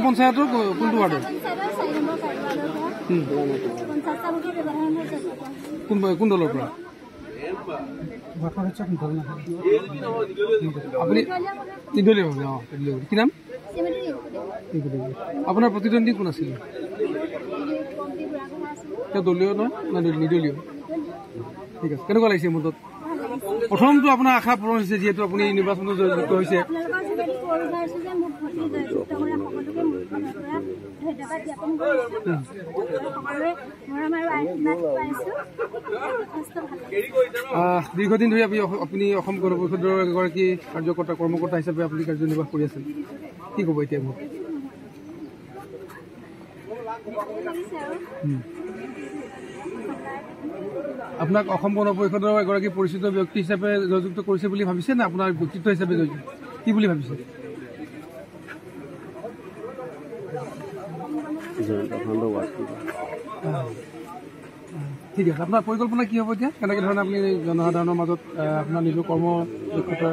পঞ্চায়তৰ কোনটো ৱাৰ্ডৰ কোন দলৰ পৰা আপুনি নিৰ্দলীয় ভাবে কি নাম আপোনাৰ প্ৰতিদ্বন্দ্বী কোন আছিল দলীয় নহয় না নিৰ্দলীয় ঠিক আছে কেনেকুৱা লাগিছে মুহূৰ্তত প্ৰথমটো আপোনাৰ আশা পূৰণ হৈছে যিহেতু আপুনি নিৰ্বাচনত জড়িত হৈছে দীৰ্ঘদিন ধৰি আপুনি অসম গণ পৰিষদৰ এগৰাকী কাৰ্যকৰ্তা কৰ্মকৰ্তা হিচাপে আপুনি কাৰ্যনিৰ্বাহ কৰি আছে কি ক'ব এতিয়া মোক আপোনাক অসম গণ পৰিষদৰ এগৰাকী পৰিচিত ব্যক্তি হিচাপে জয়যুক্ত কৰিছে বুলি ভাবিছে নে আপোনাৰ ব্যক্তিত্ব হিচাপে কি বুলি ভাবিছে ঠিক আছে আপোনাৰ পৰিকল্পনা কি হ'ব এতিয়া কেনেকৈ ধৰণে আপুনি জনসাধাৰণৰ মাজত আপোনাৰ নিজৰ কৰ্ম দক্ষতা